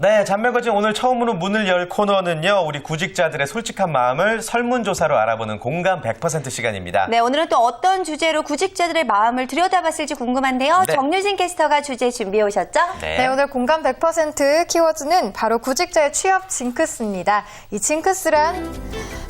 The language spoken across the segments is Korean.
네, 잔매거진 오늘 처음으로 문을 열 코너는요. 우리 구직자들의 솔직한 마음을 설문조사로 알아보는 공감 100% 시간입니다. 네, 오늘은 또 어떤 주제로 구직자들의 마음을 들여다봤을지 궁금한데요. 네. 정유진 캐스터가 주제 준비해 오셨죠? 네, 오늘 공감 100% 키워드는 바로 구직자의 취업 징크스입니다. 이 징크스란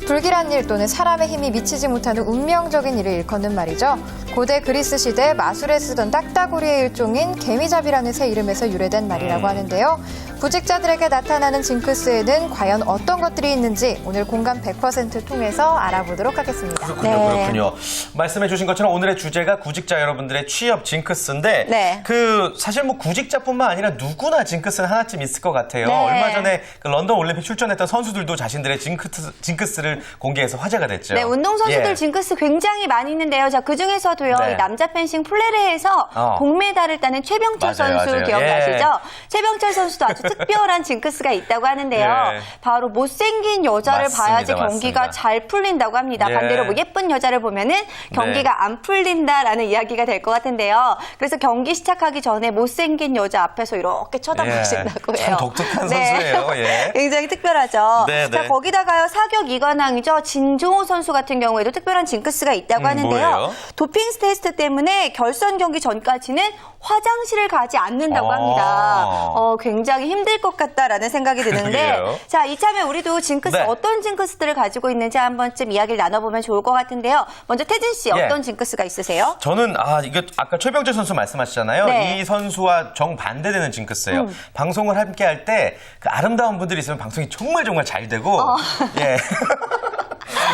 불길한 일 또는 사람의 힘이 미치지 못하는 운명적인 일을 일컫는 말이죠. 고대 그리스 시대 마술에 쓰던 딱따구리의 일종인 개미잡이라는 새 이름에서 유래된 말이라고 하는데요. 구직자들에게 나타나는 징크스에는 과연 어떤 것들이 있는지 오늘 공감 100% 통해서 알아보도록 하겠습니다. 그렇군요. 말씀해 주신 것처럼 오늘의 주제가 구직자 여러분들의 취업 징크스인데 네. 사실 뭐 구직자뿐만 아니라 누구나 징크스는 하나쯤 있을 것 같아요. 네. 얼마 전에 그 런던 올림픽 출전했던 선수들도 자신들의 징크스를 공개해서 화제가 됐죠. 네, 운동선수들 예. 징크스 굉장히 많이 있는데요. 자, 그중에서도요, 네. 이 남자 펜싱 플레레에서 동메달을 따는 최병철 선수 맞아요. 기억나시죠? 예. 최병철 선수도 아주 특별한 징크스가 있다고 하는데요. 예. 바로 못생긴 여자를 맞습니다, 봐야지 경기가 맞습니다. 잘 풀린다고 합니다. 예. 반대로 뭐 예쁜 여자를 보면은 경기가 안 풀린다라는 이야기가 될 것 같은데요. 그래서 경기 시작하기 전에 못생긴 여자 앞에서 이렇게 쳐다보신다고 해요. 참 독특한 선수예요. 예. 굉장히 특별하죠. 네, 자, 네. 거기다가요, 사격 이관왕이죠. 진종호 선수 같은 경우에도 특별한 징크스가 있다고 하는데요. 뭐예요? 도핑 테스트 때문에 결선 경기 전까지는 화장실을 가지 않는다고 아. 합니다. 굉장히 힘들 것 같다라는 생각이 드는데, 그러게요. 자, 이참에 우리도 징크스 네. 어떤 징크스들을 가지고 있는지 한 번쯤 이야기를 나눠보면 좋을 것 같은데요. 먼저 태진 씨, 예. 어떤 징크스가 있으세요? 저는 이거 아까 최병철 선수 말씀하셨잖아요. 네. 이 선수와 정반대되는 징크스예요. 방송을 함께 할 때 그 아름다운 분들이 있으면 방송이 정말 잘 되고 예.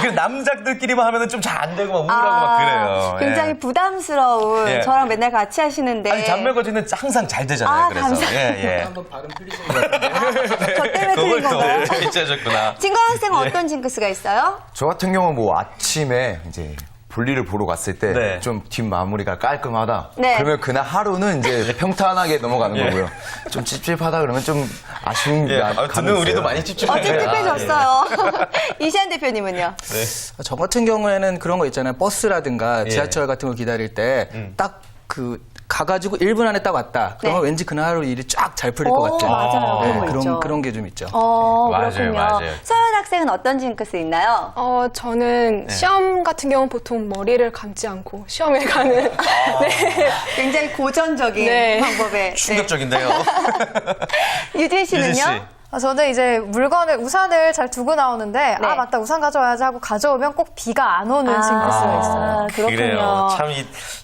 그 남자들끼리만 하면은 좀 잘 안 되고 막 우울하고 막 그래요. 굉장히 예. 부담스러운 예. 저랑 맨날 같이 하시는데. 아니 잔매거진은 항상 잘 되잖아요. 그래서 감사합니다. 예. 한번 발음 틀리신 것 같은데. 저 때문에 틀린 건가요? 또 잊으셨구나. 진관 학생은 어떤 징크스가 있어요? 저 같은 경우는 뭐 아침에 이제 볼일을 보러 갔을 때 네. 좀 뒷마무리가 깔끔하다. 네. 그러면 그날 하루는 이제 평탄하게 넘어가는 예. 거고요. 좀 찝찝하다 그러면 좀 아쉬운 게 듣는 우리도 많이 찝찝해요. 찝찝해졌어요. 이시안 대표님은요? 저 같은 경우에는 그런 거 있잖아요. 버스라든가 예. 지하철 같은 거 기다릴 때 딱 가가지고 1분 안에 딱 왔다. 그러면 네. 왠지 그날 하루 일이 쫙 잘 풀릴 것 같아요. 맞아요. 네, 그런 거 있죠. 그런 게 좀 있죠. 맞아요, 그렇군요. 맞아요. 서현 학생은 어떤 징크스 있나요? 저는 시험 같은 경우는 보통 머리를 감지 않고 시험에 가는 네. 굉장히 고전적인 네. 방법에. 충격적인데요. 네. 유진 씨는요? 유진 씨. 저는 이제 우산을 잘 두고 나오는데, 네. 맞다, 우산 가져와야지 하고 가져오면 꼭 비가 안 오는 징크스가 있어요. 그렇군요. 그래요. 참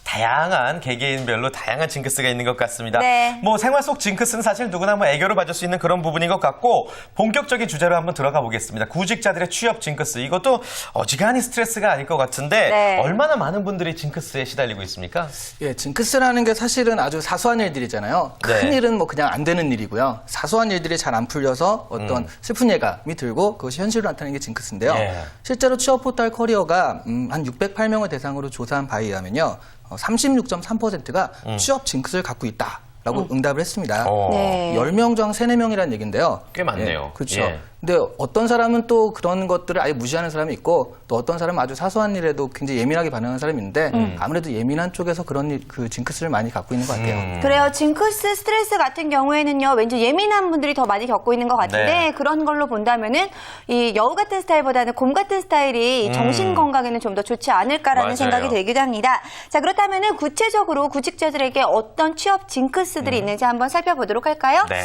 다양한 개개인별로 다양한 징크스가 있는 것 같습니다. 네. 뭐 생활 속 징크스는 사실 누구나 뭐 애교를 받을 수 있는 그런 부분인 것 같고 본격적인 주제로 한번 들어가 보겠습니다. 구직자들의 취업 징크스. 이것도 어지간히 스트레스가 아닐 것 같은데 네. 얼마나 많은 분들이 징크스에 시달리고 있습니까? 예, 징크스라는 게 사실은 아주 사소한 일들이잖아요. 네. 큰 일은 뭐 그냥 안 되는 일이고요. 사소한 일들이 잘 안 풀려서 어떤 슬픈 예감이 들고 그것이 현실로 나타나는 게 징크스인데요. 예. 실제로 취업 포털 커리어가 한 608명을 대상으로 조사한 바에 의하면요. 36.3%가 취업 징크스를 갖고 있다라고 응답을 했습니다. 네. 10명 중 3, 4명이라는 얘기인데요. 꽤 많네요. 예, 그렇죠. 예. 근데 어떤 사람은 또 그런 것들을 아예 무시하는 사람이 있고 또 어떤 사람은 아주 사소한 일에도 굉장히 예민하게 반응하는 사람이 있는데 아무래도 예민한 쪽에서 그런 그 징크스를 많이 갖고 있는 것 같아요. 그래요. 징크스 스트레스 같은 경우에는요, 왠지 예민한 분들이 더 많이 겪고 있는 것 같은데, 네. 그런 걸로 본다면은, 이 여우 같은 스타일보다는 곰 같은 스타일이 정신 건강에는 좀 더 좋지 않을까라는 맞아요. 생각이 들기도 합니다. 자, 그렇다면은 구체적으로 구직자들에게 어떤 취업 징크스들이 있는지 한번 살펴보도록 할까요? 네.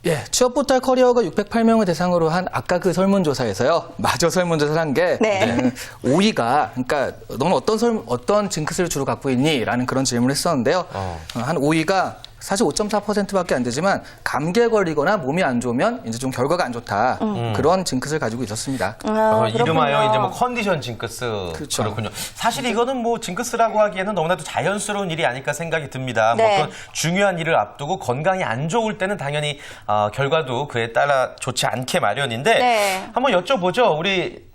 예, 취업 포털 커리어가 608명을 대상으로 한 아까 그 설문조사에서요. 마저 설문조사를 한 게 네. 5위가 그러니까 너는 어떤 징크스를 주로 갖고 있니? 라는 그런 질문을 했었는데요. 한 5위가 사실 5.4%밖에 안 되지만 감기에 걸리거나 몸이 안 좋으면 이제 좀 결과가 안 좋다. 그런 징크스를 가지고 있었습니다. 이름하여 이제 뭐 컨디션 징크스. 그렇죠. 그렇군요. 사실 이거는 뭐 징크스라고 하기에는 너무나도 자연스러운 일이 아닐까 생각이 듭니다. 네. 뭐 어떤 중요한 일을 앞두고 건강이 안 좋을 때는 당연히 결과도 그에 따라 좋지 않게 마련인데 네. 한번 여쭤보죠. 우리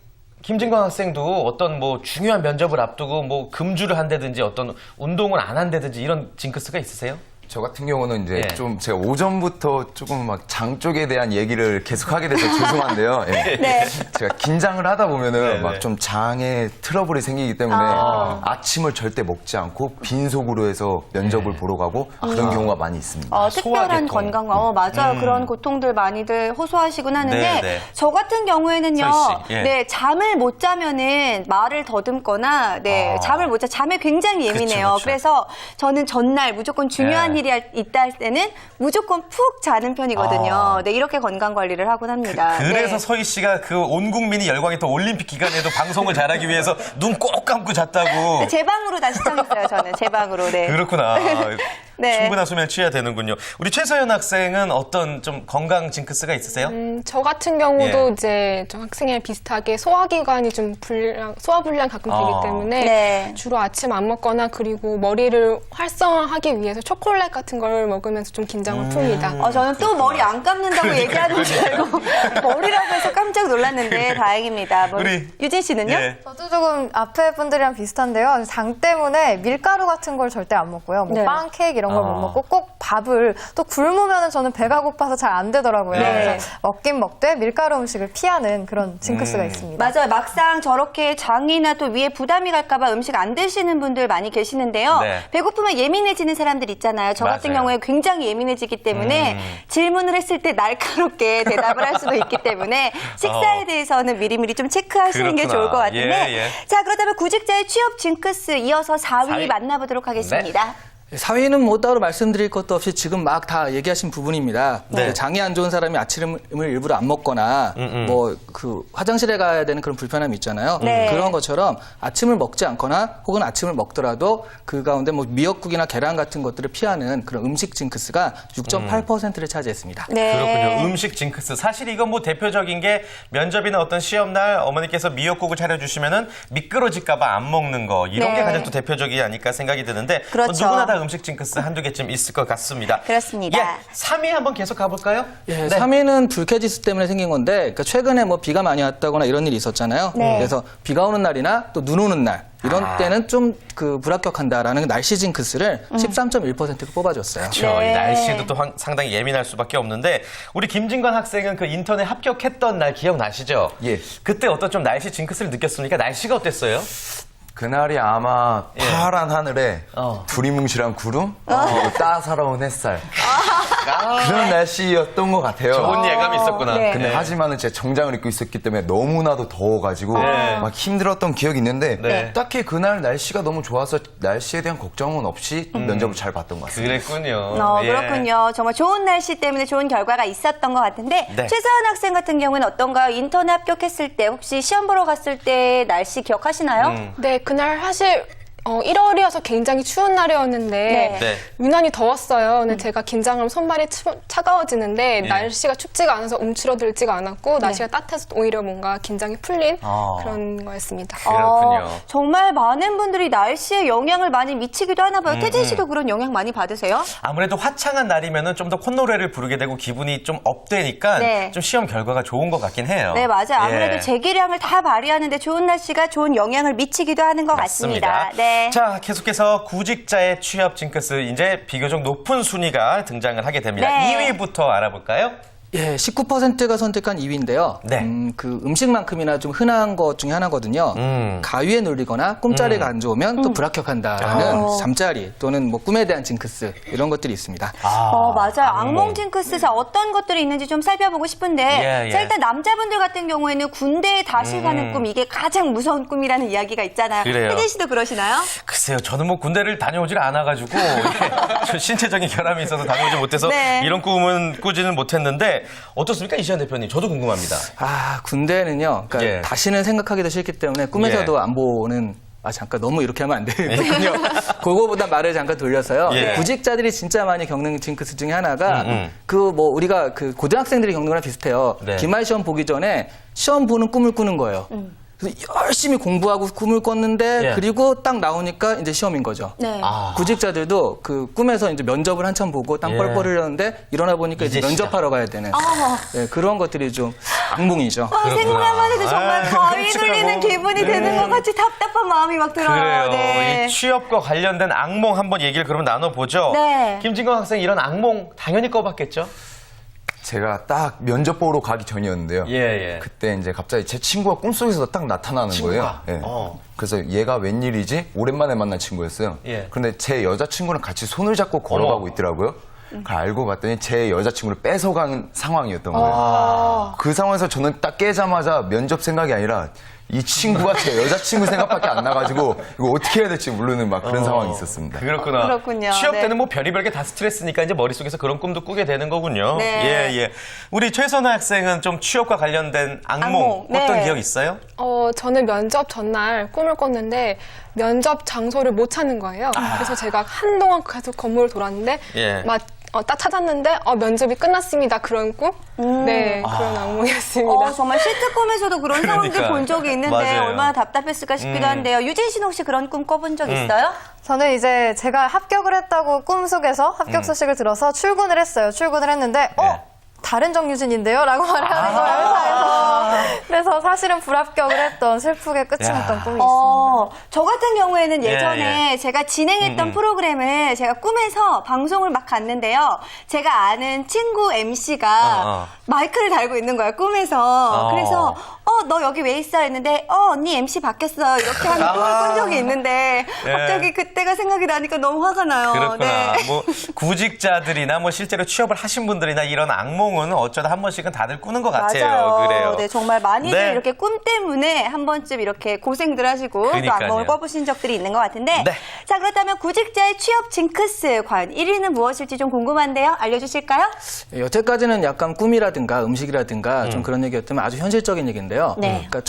김진광 학생도 어떤 뭐 중요한 면접을 앞두고 뭐 금주를 한다든지 어떤 운동을 안 한다든지 이런 징크스가 있으세요? 저 같은 경우는 이제 예. 좀 제가 오전부터 조금 막 장 쪽에 대한 얘기를 계속 하게 돼서 죄송한데요. 예. 네. 제가 긴장을 하다 보면은 네, 네. 막 좀 장에 트러블이 생기기 때문에 아침을 절대 먹지 않고 빈속으로 해서 면접을 보러 가고 그런 경우가 많이 있습니다. 특별한 소화계통. 건강, 맞아요. 그런 고통들 많이들 호소하시곤 하는데, 네, 네. 저 같은 경우에는요, 서희 씨, 예. 네, 잠을 못 자면은 말을 더듬거나, 네, 잠을 못 잠에 굉장히 예민해요. 그쵸. 그래서 저는 전날 무조건 중요한 네. 일이 있다 할 때는 무조건 푹 자는 편이거든요. 네, 이렇게 건강 관리를 하곤 합니다. 그래서 네. 서희 씨가 그 온 국민이 열광했던 올림픽 기간에도 방송을 잘하기 위해서 눈 꼭 감고 잤다고. 제 방으로 다 시청했어요, 저는. 제 방으로, 네. 그렇구나. 네. 충분한 수면 취해야 되는군요. 우리 최서연 학생은 어떤 좀 건강 징크스가 있으세요? 저 같은 경우도 예. 이제 좀 학생이랑 비슷하게 소화기관이 좀 소화불량 가끔 되기 때문에 네. 주로 아침 안 먹거나 그리고 머리를 활성화하기 위해서 초콜릿 같은 걸 먹으면서 좀 긴장을 풉니다. 저는 또 머리 안 감는다고 얘기하는 줄 알고 머리라고 해서 깜짝 놀랐는데 다행입니다. 우리 유진 씨는요? 예. 저도 조금 앞에 분들이랑 비슷한데요. 장 때문에 밀가루 같은 걸 절대 안 먹고요. 뭐 네. 빵, 케이크 이런 걸 못 먹고 꼭 밥을 또 굶으면 저는 배가 고파서 잘 안 되더라고요. 네. 그래서 먹긴 먹되 밀가루 음식을 피하는 그런 징크스가 있습니다. 맞아요. 막상 저렇게 장이나 또 위에 부담이 갈까봐 음식 안 드시는 분들 많이 계시는데요. 네. 배고프면 예민해지는 사람들 있잖아요. 저 같은 맞아요. 경우에 굉장히 예민해지기 때문에 질문을 했을 때 날카롭게 대답을 할 수도 있기 때문에 식사에 대해서는 미리미리 좀 체크하시는 게 그렇구나. 좋을 것 같은데. 예, 예. 자, 그렇다면 구직자의 취업 징크스 이어서 4위 4위. 만나보도록 하겠습니다. 4위는 뭐 따로 말씀드릴 것도 없이 지금 막 다 얘기하신 부분입니다. 네. 장이 안 좋은 사람이 아침을 일부러 안 먹거나 뭐 그 화장실에 가야 되는 그런 불편함이 있잖아요. 네. 그런 것처럼 아침을 먹지 않거나 혹은 아침을 먹더라도 그 가운데 뭐 미역국이나 계란 같은 것들을 피하는 그런 음식 징크스가 6.8%를 차지했습니다. 네. 그렇군요. 음식 징크스. 사실 이건 뭐 대표적인 게 면접이나 어떤 시험날 어머니께서 미역국을 차려주시면은 미끄러질까봐 안 먹는 거. 이런 네. 게 가장 또 대표적이지 않을까 생각이 드는데 그렇죠. 누구나 다 음식 징크스 한두 개쯤 있을 것 같습니다. 그렇습니다. 예, 3위 한번 계속 가볼까요? 예, 3위는 불쾌지수 때문에 생긴 건데, 그러니까 최근에 뭐 비가 많이 왔다거나 이런 일이 있었잖아요. 네. 그래서 비가 오는 날이나 또 눈 오는 날, 이런 때는 좀 그 불합격한다라는 날씨 징크스를 13.1%가 뽑아줬어요. 그렇죠. 네. 이 날씨도 또 상당히 예민할 수밖에 없는데 우리 김진관 학생은 그 인턴에 합격했던 날 기억나시죠? 예. 그때 어떤 좀 날씨 징크스를 느꼈습니까? 날씨가 어땠어요? 그날이 아마 예. 파란 하늘에 두리뭉실한 구름, 그리고 따사로운 햇살. 그런 날씨였던 것 같아요. 좋은 예감이 있었구나. 네. 근데 하지만은 제가 정장을 입고 있었기 때문에 너무나도 더워가지고 네. 막 힘들었던 기억이 있는데 네. 딱히 그날 날씨가 너무 좋아서 날씨에 대한 걱정은 없이 면접을 잘 봤던 것 같습니다. 그랬군요. 예. 그렇군요. 정말 좋은 날씨 때문에 좋은 결과가 있었던 것 같은데 네. 최서연 학생 같은 경우는 어떤가요? 인턴에 합격했을 때 혹시 시험 보러 갔을 때 날씨 기억하시나요? 네, 그날 사실 1월이어서 굉장히 추운 날이었는데 네. 유난히 더웠어요. 근데 제가 긴장하면 손발이 차가워지는데 날씨가 춥지가 않아서 움츠러들지가 않았고 날씨가 따뜻해서 오히려 뭔가 긴장이 풀린 그런 거였습니다. 그렇군요. 정말 많은 분들이 날씨에 영향을 많이 미치기도 하나 봐요. 태진 씨도 그런 영향 많이 받으세요? 아무래도 화창한 날이면은 좀 더 콧노래를 부르게 되고 기분이 좀 업되니까 네. 좀 시험 결과가 좋은 것 같긴 해요. 네, 맞아요. 아무래도 예. 재기량을 다 발휘하는데 좋은 날씨가 좋은 영향을 미치기도 하는 것 같습니다. 네. 자, 계속해서 구직자의 취업 징크스 이제 비교적 높은 순위가 등장을 하게 됩니다. 네. 2위부터 알아볼까요? 예, 19%가 선택한 2위인데요. 네. 그 음식만큼이나 좀 흔한 것 중에 하나거든요. 가위에 눌리거나 꿈자리가 안 좋으면 또 불합격한다라는 잠자리 또는 뭐 꿈에 대한 징크스 이런 것들이 있습니다. 맞아요. 악몽 징크스가 어떤 것들이 있는지 좀 살펴보고 싶은데 예. 자, 일단 남자분들 같은 경우에는 군대에 다시 가는 꿈 이게 가장 무서운 꿈이라는 이야기가 있잖아요. 그래요. 태진 씨도 그러시나요? 글쎄요, 저는 뭐 군대를 다녀오질 않아가지고 저 신체적인 결함이 있어서 다녀오지 못해서 네. 이런 꿈은 꾸지는 못했는데 어떻습니까, 이시안 대표님? 저도 궁금합니다. 군대는요. 그러니까 예. 다시는 생각하기도 싫기 때문에 꿈에서도 안 보는 잠깐 너무 이렇게 하면 안 되거든요. 그거보다 말을 잠깐 돌려서요. 예. 구직자들이 진짜 많이 겪는 징크스 중에 하나가 그 뭐 우리가 그 고등학생들이 겪는 거랑 비슷해요. 네. 기말 시험 보기 전에 시험 보는 꿈을 꾸는 거예요. 그래서 열심히 공부하고 꿈을 꿨는데 예. 그리고 딱 나오니까 이제 시험인 거죠. 네. 구직자들도 그 꿈에서 이제 면접을 한참 보고 땅 예. 뻘뻘 흘렸는데 일어나 보니까 이제 이제 면접하러 가야 되는 네, 그런 것들이 좀 악몽이죠. 생각만 해도 정말 아유, 바위 끔찍하고. 눌리는 기분이 되는 것 같이 답답한 마음이 막 들어요. 그래요. 네. 이 취업과 관련된 악몽 한번 얘기를 그러면 나눠보죠. 네. 김진건 학생 이런 악몽 당연히 꿔봤겠죠? 제가 딱 면접 보러 가기 전이었는데요. 예. 그때 이제 갑자기 제 친구가 꿈속에서 딱 나타나는 친구가? 거예요. 예. 어. 그래서 얘가 웬일이지? 오랜만에 만난 친구였어요. 예. 그런데 제 여자친구랑 같이 손을 잡고 걸어가고 있더라고요. 그걸 알고 봤더니 제 여자친구를 뺏어가는 상황이었던 거예요. 그 상황에서 저는 딱 깨자마자 면접 생각이 아니라 이 친구가 제 여자친구 생각밖에 안 나가지고 이거 어떻게 해야 될지 모르는 막 그런 상황이 있었습니다. 그렇구나. 그렇군요. 취업 네. 때는 뭐 별의별 게 다 스트레스니까 이제 머릿속에서 그런 꿈도 꾸게 되는 거군요. 네. 예. 우리 최선아 학생은 좀 취업과 관련된 악몽 네. 어떤 기억 있어요? 저는 면접 전날 꿈을 꿨는데 면접 장소를 못 찾는 거예요. 그래서 제가 한동안 계속 건물을 돌았는데 예. 딱 찾았는데 면접이 끝났습니다. 그런 꿈? 네, 그런 악몽이었습니다. 정말 시트콤에서도 그런 상황들 그러니까. 본 적이 있는데 맞아요. 얼마나 답답했을까 싶기도 한데요. 유진 씨는 혹시 그런 꿈 꿔본 적 있어요? 저는 이제 제가 합격을 했다고 꿈속에서 합격 소식을 들어서 출근을 했어요. 출근을 했는데 네. 다른 정유진인데요? 라고 말을 하는 거예요, 회사에서. 그래서 사실은 불합격을 했던 슬프게 끝이 났던 꿈이 있습니다. 저 같은 경우에는 예, 예전에 제가 진행했던 프로그램을 제가 꿈에서 방송을 막 갔는데요. 제가 아는 친구 MC가 마이크를 달고 있는 거예요, 꿈에서. 그래서 너 여기 왜 있어? 했는데 언니 MC 바뀌었어. 이렇게 하는 꿈을 꾼 적이 있는데 갑자기 그때가 생각이 나니까 너무 화가 나요. 그렇구나. 네. 뭐 구직자들이나 뭐 실제로 취업을 하신 분들이나 이런 악몽은 어쩌다 한 번씩은 다들 꾸는 것 같아요. 맞아요. 그래요. 네, 정말 많이들 네. 이렇게 꿈 때문에 한 번쯤 이렇게 고생들 하시고 또 그러니까요. 악몽을 꿔보신 적들이 있는 것 같은데 네. 자, 그렇다면 구직자의 취업 징크스 과연 1위는 무엇일지 좀 궁금한데요. 알려주실까요? 여태까지는 약간 꿈이라든가 음식이라든가 좀 그런 얘기였다면 아주 현실적인 얘기인데요. 네. 그러니까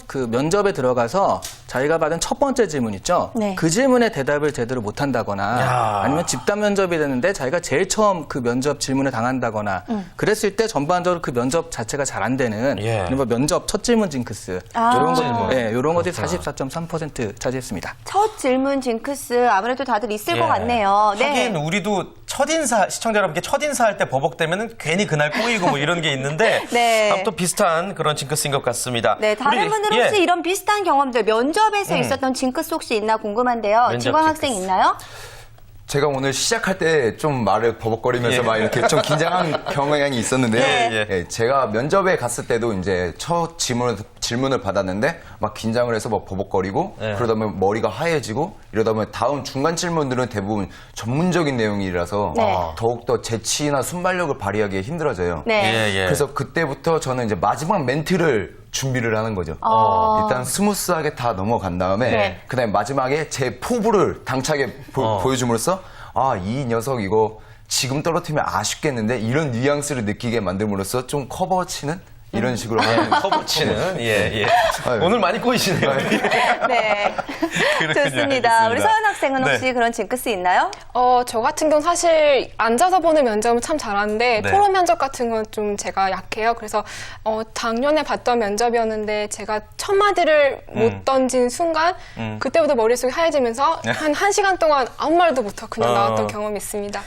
그 면접에 들어가서 자기가 받은 첫 번째 질문 있죠. 네. 그 질문에 대답을 제대로 못한다거나 아니면 집단 면접이 되는데 자기가 제일 처음 그 면접 질문을 당한다거나 그랬을 때 전반적으로 그 면접 자체가 잘 안 되는 예. 이른바 면접 첫 질문 징크스 이런 것, 이런 것들이 44.3% 차지했습니다. 첫 질문 징크스 아무래도 다들 있을 것 같네요. 네. 하긴 우리도 첫인사 시청자 여러분께 첫인사할 때 버벅대면은 괜히 그날 꼬이고 뭐 이런 게 있는데 네. 또 비슷한 그런 징크스인 것 같습니다. 네, 다른 우리, 분들은 혹시 이런 비슷한 경험들 면접에서 있었던 징크스 혹시 있나 궁금한데요. 면접 지광 학생 징크스. 있나요? 제가 오늘 시작할 때 좀 말을 버벅거리면서 막 이렇게 좀 긴장한 경향이 있었는데요. 예. 제가 면접에 갔을 때도 이제 첫 질문을 받았는데 막 긴장을 해서 막 버벅거리고 그러다 보면 머리가 하얘지고 이러다 보면 다음 중간 질문들은 대부분 전문적인 내용이라서 네. 더욱더 재치나 순발력을 발휘하기 힘들어져요. 네. 그래서 그때부터 저는 이제 마지막 멘트를 준비를 하는 거죠. 일단 스무스하게 다 넘어간 다음에 네. 그다음에 마지막에 제 포부를 당차게 보여줌으로써 이 녀석 이거 지금 떨어뜨리면 아쉽겠는데 이런 뉘앙스를 느끼게 만듦으로써 좀 커버치는 이런 식으로 하는 커버치는 예. 아유. 오늘 많이 꼬이시네요. 네. 그렇군요. 좋습니다. 우리 알겠습니다. 서연 학생은 네. 혹시 그런 징크스 있나요? 저 같은 경우는 사실 앉아서 보는 면접은 참 잘하는데 네. 토론 면접 같은 건 좀 제가 약해요. 그래서 작년에 봤던 면접이었는데 제가 첫 마디를 못 던진 순간 그때부터 머릿속이 하얘지면서 한 1시간 동안 아무 말도 못하고 그냥 나왔던 경험이 있습니다.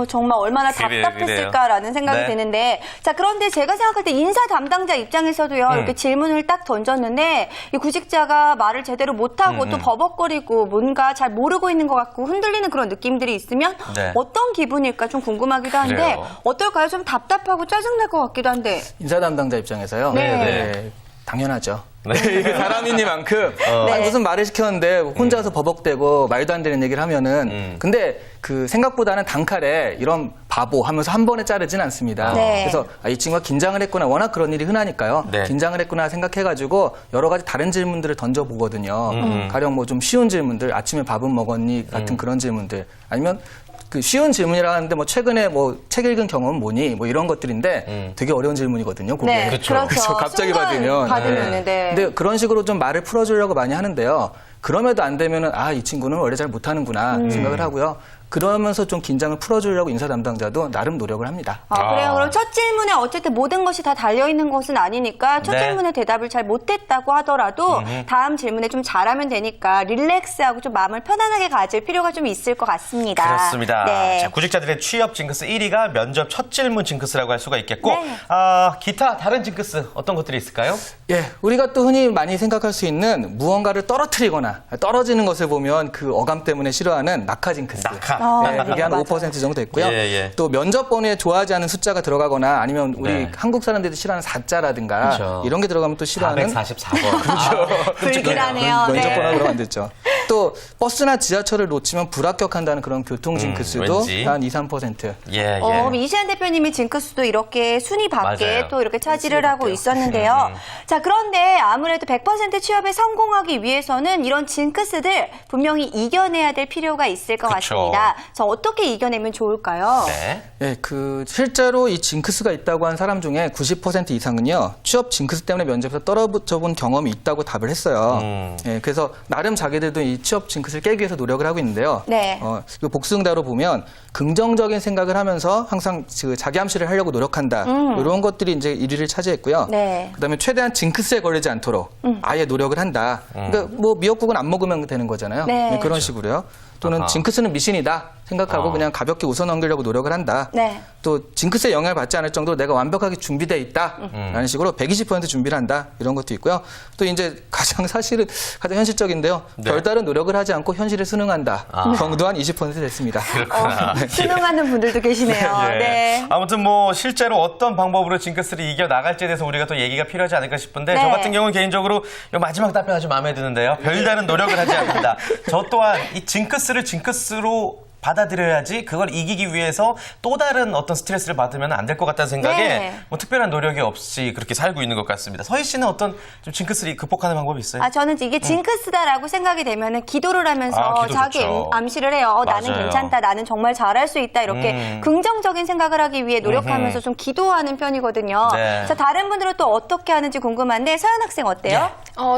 정말 얼마나 그래요, 답답했을까라는 생각이 네. 드는데 자, 그런데 제가 생각할 때 인사 담당자 입장에서도요. 이렇게 질문을 딱 던졌는데 이 구직자가 말을 제대로 못하고 또 버벅거리고 뭔가 잘 모르고 있는 것 같고 흔들리는 그런 느낌들이 있으면 네. 어떤 기분일까 좀 궁금하기도 한데 그래요. 어떨까요? 좀 답답하고 짜증날 것 같기도 한데 인사 담당자 입장에서요. 네. 당연하죠. 이게 사람이니만큼 네. 무슨 말을 시켰는데 혼자서 버벅대고 말도 안 되는 얘기를 하면은 근데 그 생각보다는 단칼에 이런 바보 하면서 한 번에 자르진 않습니다. 네. 그래서 이 친구가 긴장을 했구나. 워낙 그런 일이 흔하니까요. 네. 긴장을 했구나 생각해가지고 여러 가지 다른 질문들을 던져보거든요. 가령 뭐 좀 쉬운 질문들, 아침에 밥은 먹었니 같은 그런 질문들 아니면 그 쉬운 질문이라 하는데 뭐 최근에 뭐 책 읽은 경험은 뭐니 뭐 이런 것들인데 되게 어려운 질문이거든요. 그게. 네, 그렇죠. 그래서 갑자기 순간 받으면 받으면은, 네. 근데 그런 식으로 좀 말을 풀어주려고 많이 하는데요. 그럼에도 안 되면은 이 친구는 원래 잘 못하는구나 생각을 하고요. 그러면서 좀 긴장을 풀어주려고 인사 담당자도 나름 노력을 합니다. 그래요. 그럼 첫 질문에 어쨌든 모든 것이 다 달려있는 것은 아니니까 첫 네. 질문에 대답을 잘 못했다고 하더라도 다음 질문에 좀 잘하면 되니까 릴렉스하고 좀 마음을 편안하게 가질 필요가 좀 있을 것 같습니다. 그렇습니다. 네. 자, 구직자들의 취업 징크스 1위가 면접 첫 질문 징크스라고 할 수가 있겠고 네. 기타 다른 징크스 어떤 것들이 있을까요? 예, 우리가 또 흔히 많이 생각할 수 있는 무언가를 떨어뜨리거나 떨어지는 것을 보면 그 어감 때문에 싫어하는 낙하 징크스. 낙하. 네, 그게 한 맞아요. 5% 정도 됐고요. 예, 예. 또 면접 번호에 좋아하지 않은 숫자가 들어가거나 아니면 우리 네. 한국 사람들이 싫어하는 4자라든가 그렇죠. 이런 게 들어가면 또 싫어하는 444번. 그렇죠. 불길하네요. 면접 네. 번호가 그러면 안 됐죠. 또 버스나 지하철을 놓치면 불합격한다는 그런 교통 징크스도 왠지. 한 2, 3%. 예, 예. 그럼 이시안 대표님이 징크스도 이렇게 순위 밖에 맞아요. 또 이렇게 차지를 하고 있었는데요. 자, 그런데 아무래도 100% 취업에 성공하기 위해서는 이런 징크스들 분명히 이겨내야 될 필요가 있을 것 그쵸. 같습니다. 자, 어떻게 이겨내면 좋을까요? 네. 예, 실제로 이 징크스가 있다고 한 사람 중에 90% 이상은요, 취업 징크스 때문에 면접에서 떨어져 본 경험이 있다고 답을 했어요. 예, 그래서 나름 자기들도 이 취업 징크스를 깨기 위해서 노력을 하고 있는데요. 네. 이 복수응답으로 보면 긍정적인 생각을 하면서 항상 자기 암시를 하려고 노력한다. 이런 것들이 이제 1위를 차지했고요. 네. 그다음에 최대한 징크스에 걸리지 않도록 아예 노력을 한다. 그러니까 뭐 미역국은 안 먹으면 되는 거잖아요. 네. 네, 그런 식으로요. 또는 아하. 징크스는 미신이다 생각하고 그냥 가볍게 웃어넘기려고 노력을 한다. 네. 또 징크스에 영향을 받지 않을 정도로 내가 완벽하게 준비돼 있다라는 식으로 120% 준비를 한다 이런 것도 있고요. 또 이제 가장 현실적인데요. 별다른 노력을 하지 않고 현실에 순응한다. 정도 한 20% 됐습니다. 그렇구나. 수능하는 분들도 계시네요. 예. 네. 아무튼 뭐 실제로 어떤 방법으로 징크스를 이겨 나갈지에 대해서 우리가 또 얘기가 필요하지 않을까 싶은데 네. 저 같은 경우는 개인적으로 이 마지막 답변 아주 마음에 드는데요. 별다른 노력을 하지 않는다. 저 또한 이 징크스를 징크스로 받아들여야지 그걸 이기기 위해서 또 다른 어떤 스트레스를 받으면 안 될 것 같다는 생각에 네. 뭐 특별한 노력이 없이 그렇게 살고 있는 것 같습니다. 서희 씨는 어떤 좀 징크스를 극복하는 방법이 있어요? 저는 이게 징크스다라고 생각이 되면은 기도를 하면서 기도 자기 좋죠. 암시를 해요. 나는 맞아요. 괜찮다. 나는 정말 잘할 수 있다. 이렇게 긍정적인 생각을 하기 위해 노력하면서 좀 기도하는 편이거든요. 네. 자, 다른 분들은 또 어떻게 하는지 궁금한데 서연 학생 어때요?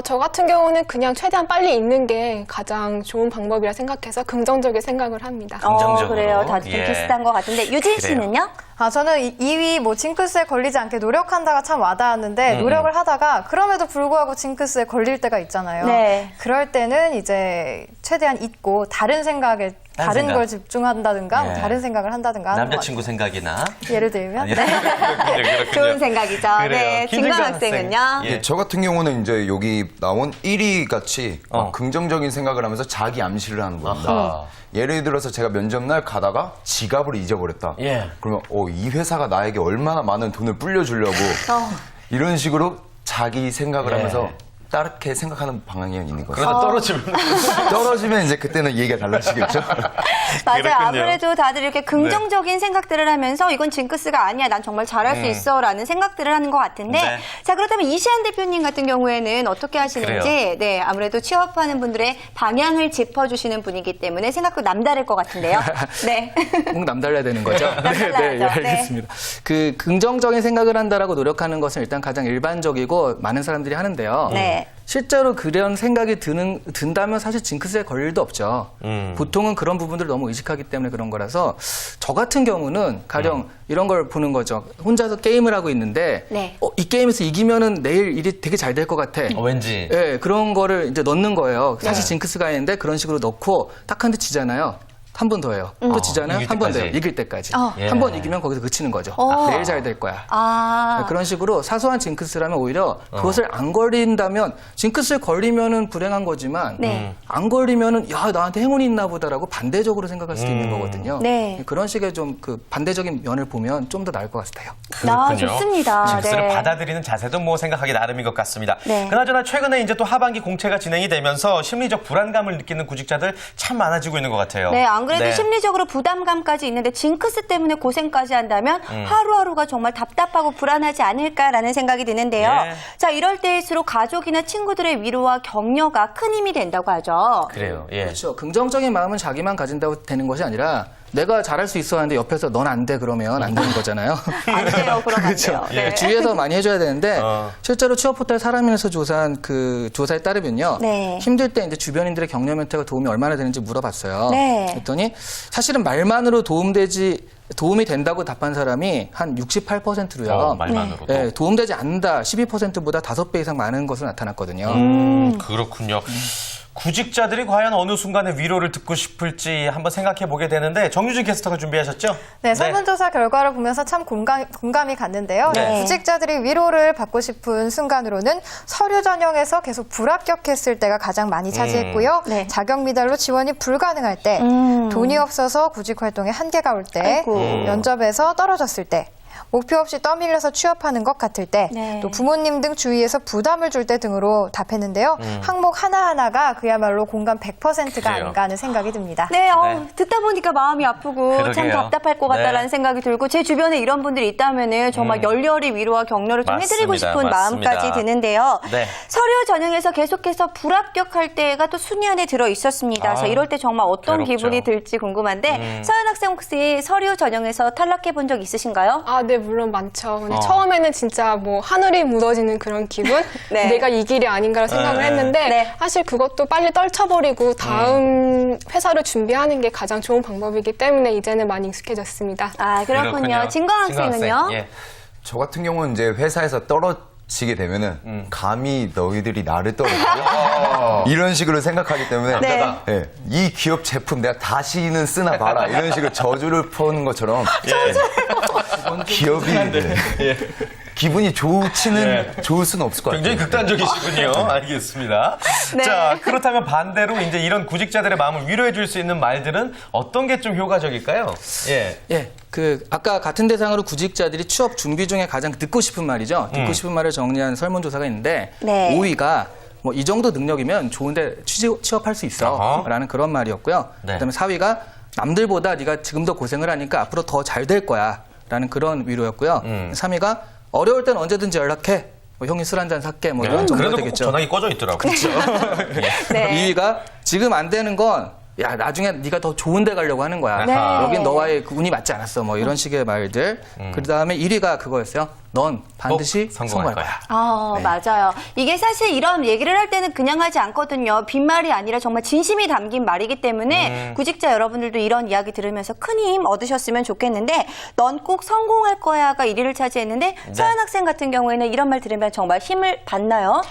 저 같은 경우는 그냥 최대한 빨리 있는 게 가장 좋은 방법이라 생각해서 긍정적인 생각을 합니다. 긍정적으로. 그래요. 다들 좀 예. 비슷한 것 같은데 유진 그래요. 씨는요? 저는 2위 뭐 징크스에 걸리지 않게 노력한다가 참 와닿았는데 노력을 하다가 그럼에도 불구하고 징크스에 걸릴 때가 있잖아요. 네. 그럴 때는 이제 최대한 잊고 다른 생각에 다른 생각. 걸 집중한다든가 뭐 예. 다른 생각을 한다든가 하는 것 남자친구 생각이나 같아요. 예를 들면 예. 그렇군요. 좋은 생각이죠. 그래요. 네. 김진관 진관 학생은요? 학생. 예, 저 같은 경우는 이제 여기 나온 1위 같이 긍정적인 생각을 하면서 자기 암시를 하는 겁니다. 아하. 예를 들어서 제가 면접날 가다가 지갑을 잊어버렸다. 예. 그러면 이 회사가 나에게 얼마나 많은 돈을 불려주려고 이런 식으로 자기 생각을 예. 하면서 따르게 생각하는 방향이 있는 거죠. 그러다 떨어지면 떨어지면 이제 그때는 얘기가 달라지겠죠. 맞아요. 그렇군요. 아무래도 다들 이렇게 긍정적인 생각들을 하면서 이건 징크스가 아니야. 난 정말 잘할 수 있어라는 생각들을 하는 것 같은데. 네. 자, 그렇다면 이시안 대표님 같은 경우에는 어떻게 하시는지. 그래요. 네, 아무래도 취업하는 분들의 방향을 짚어주시는 분이기 때문에 생각도 남다를 것 같은데요. 네. 꼭 남달라야 되는 거죠. 남달라야죠. 예, 알겠습니다. 그 긍정적인 생각을 한다라고 노력하는 것은 일단 가장 일반적이고 많은 사람들이 하는데요. 네. 실제로 그런 생각이 든다면 사실 징크스에 걸릴 일도 없죠. 보통은 그런 부분들을 너무 의식하기 때문에 그런 거라서 저 같은 경우는 가령 이런 걸 보는 거죠. 혼자서 게임을 하고 있는데 네. 이 게임에서 이기면은 내일 일이 되게 잘 될 것 같아. 왠지. 예, 그런 거를 이제 넣는 거예요. 사실 징크스가 있는데 그런 식으로 넣고 딱 한 대 지잖아요. 한 번 더 해요. 또 지잖아요. 이길 한 번 더 때까지. 해요. 이길 때까지. 예. 한 번 이기면 거기서 그치는 거죠. 내일 잘 될 거야. 아. 그런 식으로 사소한 징크스라면 오히려 그것을 안 걸린다면 징크스에 걸리면은 불행한 거지만 네. 안 걸리면은 야 나한테 행운이 있나 보다라고 반대적으로 생각할 수도 있는 거거든요. 네. 그런 식의 좀 그 반대적인 면을 보면 좀 더 나을 것 같아요. 그렇군요. 좋습니다. 징크스를 네. 받아들이는 자세도 뭐 생각하기 나름인 것 같습니다. 네. 그나저나 최근에 이제 또 하반기 공채가 진행이 되면서 심리적 불안감을 느끼는 구직자들 참 많아지고 있는 것 같아요. 네, 안 그래도 네. 심리적으로 부담감까지 있는데 징크스 때문에 고생까지 한다면 하루하루가 정말 답답하고 불안하지 않을까라는 생각이 드는데요. 예. 자, 이럴 때일수록 가족이나 친구들의 위로와 격려가 큰 힘이 된다고 하죠. 그래요. 예. 그렇죠. 긍정적인 마음은 자기만 가진다고 되는 것이 아니라 내가 잘할 수 있어 하는데 옆에서 넌 안 돼 그러면 안 되는 거잖아요. 안 돼요. 그러면 안 돼요. 예, 네. 주위에서 많이 해줘야 되는데 실제로 취업 포털 사람인에서 조사한 그 조사에 따르면요. 네. 힘들 때 이제 주변인들의 격려 멘트가 도움이 얼마나 되는지 물어봤어요. 네. 그랬더니 사실은 말만으로 도움이 된다고 답한 사람이 한 68%로요. 말만으로도. 예, 도움되지 않는다 12%보다 5배 이상 많은 것으로 나타났거든요. 그렇군요. 구직자들이 과연 어느 순간에 위로를 듣고 싶을지 한번 생각해 보게 되는데 정유진 캐스터가 준비하셨죠? 네, 설문조사 결과를 보면서 참 공감이 갔는데요. 네. 구직자들이 위로를 받고 싶은 순간으로는 서류 전형에서 계속 불합격했을 때가 가장 많이 차지했고요. 네. 자격 미달로 지원이 불가능할 때, 돈이 없어서 구직 활동에 한계가 올 때, 아이고. 면접에서 떨어졌을 때, 목표 없이 떠밀려서 취업하는 것 같을 때, 네. 또 부모님 등 주위에서 부담을 줄 때 등으로 답했는데요. 항목 하나하나가 그야말로 공감 100%가 그래요. 아닌가 하는 생각이 듭니다. 네, 듣다 보니까 마음이 아프고 참 그러게요. 답답할 것 같다라는 네. 생각이 들고 제 주변에 이런 분들이 있다면은 정말 열렬히 위로와 격려를 좀 해드리고 맞습니다. 싶은 맞습니다. 마음까지 드는데요. 네. 서류 전형에서 계속해서 불합격할 때가 또 순위 안에 들어 있었습니다. 그래서 이럴 때 정말 어떤 괴롭죠. 기분이 들지 궁금한데 서현 학생 혹시 서류 전형에서 탈락해 본 적 있으신가요? 아, 네, 물론 많죠. 근데 처음에는 진짜 뭐 하늘이 무너지는 그런 기분? 네. 내가 이 길이 아닌가라 생각을 네. 했는데 네. 사실 그것도 빨리 떨쳐버리고 다음 회사를 준비하는 게 가장 좋은 방법이기 때문에 이제는 많이 익숙해졌습니다. 아, 그렇군요. 진광 학생은요? 예. 저 같은 경우는 이제 회사에서 떨어지게 되면은 감히 너희들이 나를 떨어뜨려 이런 식으로 생각하기 때문에 네. 예, 이 기업 제품 내가 다시는 쓰나 봐라 이런 식으로 저주를 퍼는 것처럼 기업이 기분이 좋을 수는 없을 것 같아요. 굉장히 극단적이시군요. 알겠습니다. 네. 자, 그렇다면 반대로 이제 이런 구직자들의 마음을 위로해 줄 수 있는 말들은 어떤 게 좀 효과적일까요? 예. 예, 아까 같은 대상으로 구직자들이 취업 준비 중에 가장 듣고 싶은 말이죠. 듣고 싶은 말을 정리한 설문조사가 있는데 네. 5위가 뭐 이 정도 능력이면 좋은데 취업할 수 있어 어허. 라는 그런 말이었고요. 네. 그다음에 4위가 남들보다 네가 지금 더 고생을 하니까 앞으로 더 잘 될 거야 라는 그런 위로였고요. 3위가 어려울 땐 언제든지 연락해. 뭐 형이 술 한잔 살게. 뭐 이런 정도가 그래도 꼭 되겠죠. 전화기 꺼져 있더라고요. 네. 2위가 지금 안 되는 건 야, 나중에 네가 더 좋은 데 가려고 하는 거야. 네. 여긴 너와의 그 운이 맞지 않았어. 뭐 이런 식의 말들. 그다음에 1위가 그거였어요. 넌 반드시 꼭 성공할 성공할 거야. 아, 맞아요. 이게 사실 이런 얘기를 할 때는 그냥 하지 않거든요. 빈말이 아니라 정말 진심이 담긴 말이기 때문에 구직자 여러분들도 이런 이야기 들으면서 큰 힘 얻으셨으면 좋겠는데 넌 꼭 성공할 거야가 1위를 차지했는데 서현 학생 같은 경우에는 이런 말 들으면 정말 힘을 받나요?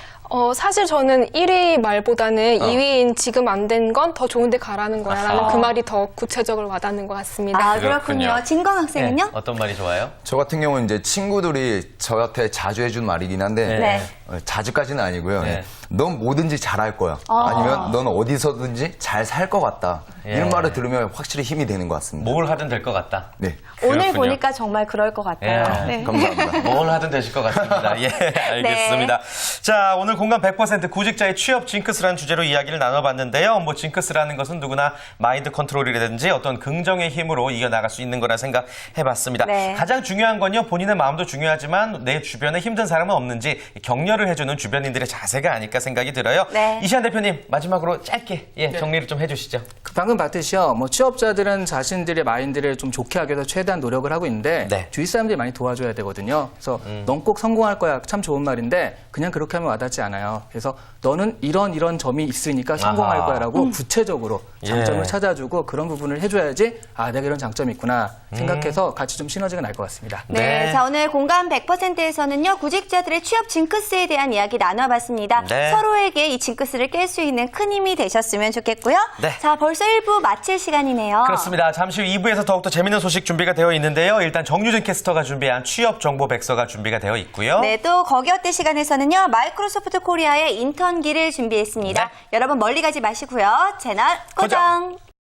사실 저는 1위 말보다는 2위인 지금 안 된 건 더 좋은 데 가라는 거야 라는 그 말이 더 구체적으로 와닿는 것 같습니다. 아, 그렇군요. 그렇군요. 진광 학생은요? 어떤 말이 좋아요? 저 같은 경우는 이제 친구들이 저한테 자주 해준 말이긴 한데 네. 자주까지는 아니고요. 네. 넌 뭐든지 잘할 거야. 아니면 넌 어디서든지 잘 살 것 같다. 이런 말을 들으면 확실히 힘이 되는 것 같습니다. 뭘 하든 될 것 같다. 네, 오늘 그렇군요. 보니까 정말 그럴 것 같아요. 예. 네. 감사합니다. 뭘 하든 되실 것 같습니다. 예, 알겠습니다. 자, 오늘 공감 100% 구직자의 취업 징크스라는 주제로 이야기를 나눠봤는데요. 뭐 징크스라는 것은 누구나 마인드 컨트롤이라든지 어떤 긍정의 힘으로 이겨나갈 수 있는 거라 생각해봤습니다. 네. 가장 중요한 건요, 본인의 마음도 중요하지만 내 주변에 힘든 사람은 없는지 격려를 해주는 주변인들의 자세가 아닐까 생각이 들어요. 네. 이시안 대표님, 마지막으로 짧게 정리를 좀 해주시죠. 방금 봤듯이요. 뭐 취업자들은 자신들의 마인드를 좀 좋게 하기 위해서 최대한 노력을 하고 있는데 네. 주위 사람들이 많이 도와줘야 되거든요. 그래서 넌 꼭 성공할 거야. 참 좋은 말인데 그냥 그렇게 하면 와닿지 않아요. 그래서 너는 이런 점이 있으니까 성공할 아하. 거야라고 구체적으로 장점을 예. 찾아주고 그런 부분을 해줘야지 아 내가 이런 장점이 있구나 생각해서 같이 좀 시너지가 날 것 같습니다. 네. 자, 오늘 공감 100%에서는요, 구직자들의 취업 징크스에 대한 이야기 나눠봤습니다. 네. 서로에게 이 징크스를 깰 수 있는 큰 힘이 되셨으면 좋겠고요. 네. 자, 벌써 1부 마칠 시간이네요. 그렇습니다. 잠시 후 2부에서 더욱더 재밌는 소식 준비가 되어 있는데요. 일단 정유진 캐스터가 준비한 취업 정보 백서가 준비가 되어 있고요. 네, 또 거기 어때 시간에서는요, 마이크로소프트 코리아의 인턴기를 준비했습니다. 네. 여러분 멀리 가지 마시고요. 채널 고정.